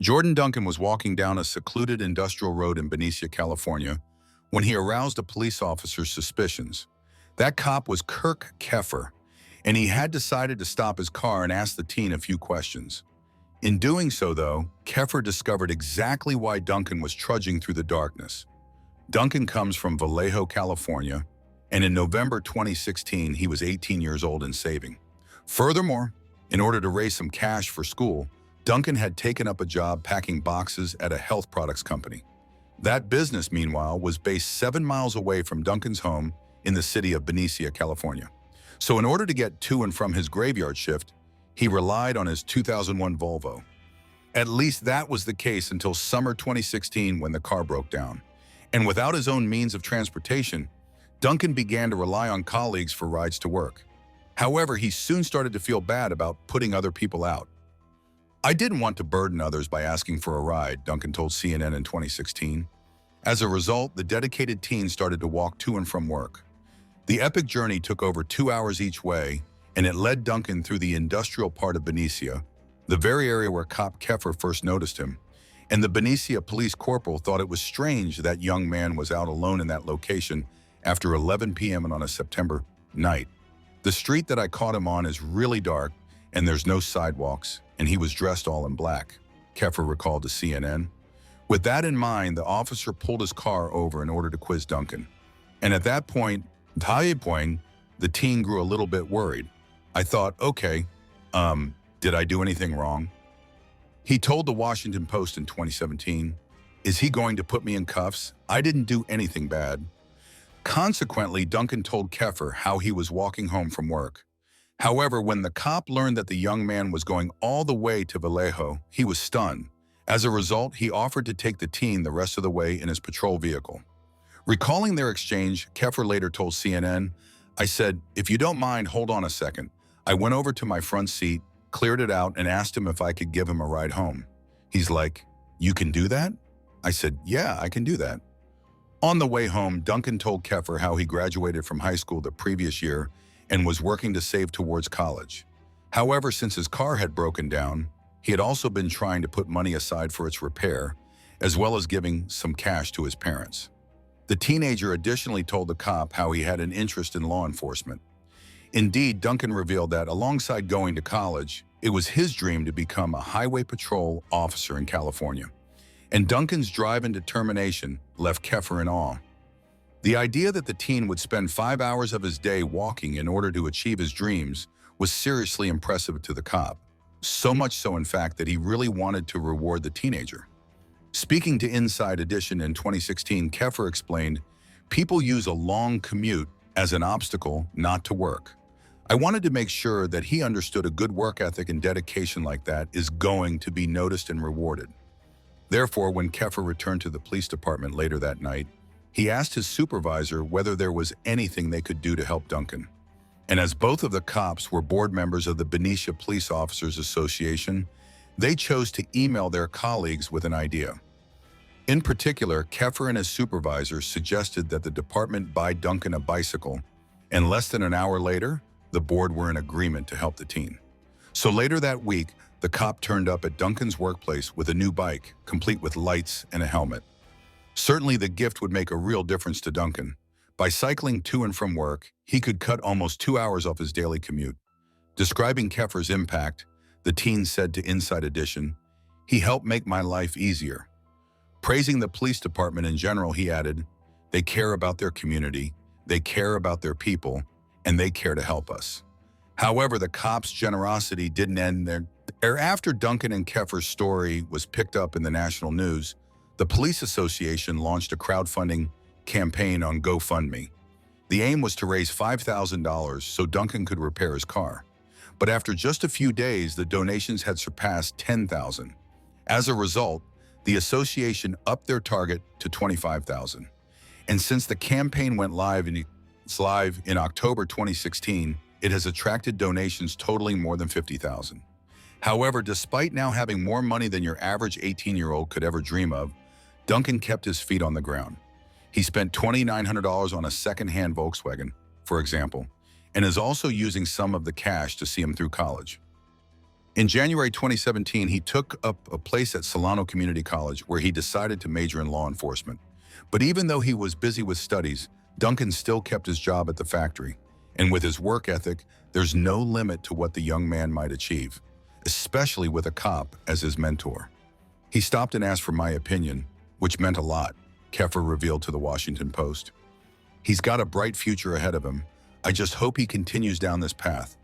Jordan Duncan was walking down a secluded industrial road in Benicia, California, when he aroused a police officer's suspicions. That cop was Kirk Keffer, and he had decided to stop his car and ask the teen a few questions. In doing so, though, Keffer discovered exactly why Duncan was trudging through the darkness. Duncan comes from Vallejo, California, and in November 2016, he was 18 years old and saving. Furthermore, in order to raise some cash for school, Duncan had taken up a job packing boxes at a health products company. That business, meanwhile, was based 7 miles away from Duncan's home in the city of Benicia, California. So in order to get to and from his graveyard shift, he relied on his 2001 Volvo. At least that was the case until summer 2016 when the car broke down. And without his own means of transportation, Duncan began to rely on colleagues for rides to work. However, he soon started to feel bad about putting other people out. "I didn't want to burden others by asking for a ride," Duncan told CNN in 2016. As a result, the dedicated teen started to walk to and from work. The epic journey took over 2 hours each way, and it led Duncan through the industrial part of Benicia, the very area where cop Keffer first noticed him. And the Benicia police corporal thought it was strange that young man was out alone in that location after 11 p.m. on a September night. "The street that I caught him on is really dark, and there's no sidewalks, and he was dressed all in black," Keffer recalled to CNN. With that in mind, the officer pulled his car over in order to quiz Duncan. And at that point, the teen grew a little bit worried. "I thought, okay, did I do anything wrong?" He told the Washington Post in 2017, "Is he going to put me in cuffs? I didn't do anything bad." Consequently, Duncan told Keffer how he was walking home from work. However, when the cop learned that the young man was going all the way to Vallejo, he was stunned. As a result, he offered to take the teen the rest of the way in his patrol vehicle. Recalling their exchange, Keffer later told CNN, "I said, 'If you don't mind, hold on a second.' I went over to my front seat, cleared it out, and asked him if I could give him a ride home. He's like, 'You can do that?' I said, 'Yeah, I can do that.'" On the way home, Duncan told Keffer how he graduated from high school the previous year and was working to save towards college. However, since his car had broken down, he had also been trying to put money aside for its repair, as well as giving some cash to his parents. The teenager additionally told the cop how he had an interest in law enforcement. Indeed, Duncan revealed that alongside going to college, it was his dream to become a highway patrol officer in California. And Duncan's drive and determination left Keffer in awe. The idea that the teen would spend 5 hours of his day walking in order to achieve his dreams was seriously impressive to the cop. So much so, in fact, that he really wanted to reward the teenager. Speaking to Inside Edition in 2016, Keffer explained, "People use a long commute as an obstacle not to work. I wanted to make sure that he understood a good work ethic and dedication like that is going to be noticed and rewarded." Therefore, when Keffer returned to the police department later that night, he asked his supervisor whether there was anything they could do to help Duncan. And as both of the cops were board members of the Benicia Police Officers Association, they chose to email their colleagues with an idea. In particular, Keffer and his supervisor suggested that the department buy Duncan a bicycle, and less than an hour later, the board were in agreement to help the teen. So later that week, the cop turned up at Duncan's workplace with a new bike, complete with lights and a helmet. Certainly the gift would make a real difference to Duncan. By cycling to and from work, he could cut almost 2 hours off his daily commute. Describing Keffer's impact, the teen said to Inside Edition, "He helped make my life easier." Praising the police department in general, he added, "They care about their community, they care about their people, and they care to help us." However, the cops' generosity didn't end there. After Duncan and Keffer's story was picked up in the national news, the Police Association launched a crowdfunding campaign on GoFundMe. The aim was to raise $5,000 so Duncan could repair his car. But after just a few days, the donations had surpassed $10,000. As a result, the association upped their target to $25,000. And since the campaign went live in October 2016, it has attracted donations totaling more than $50,000. However, despite now having more money than your average 18-year-old could ever dream of, Duncan kept his feet on the ground. He spent $2,900 on a second-hand Volkswagen, for example, and is also using some of the cash to see him through college. In January 2017, he took up a place at Solano Community College where he decided to major in law enforcement. But even though he was busy with studies, Duncan still kept his job at the factory. And with his work ethic, there's no limit to what the young man might achieve, especially with a cop as his mentor. He stopped and asked for my opinion, which meant a lot, Keffer revealed to the Washington Post. He's got a bright future ahead of him. I just hope he continues down this path.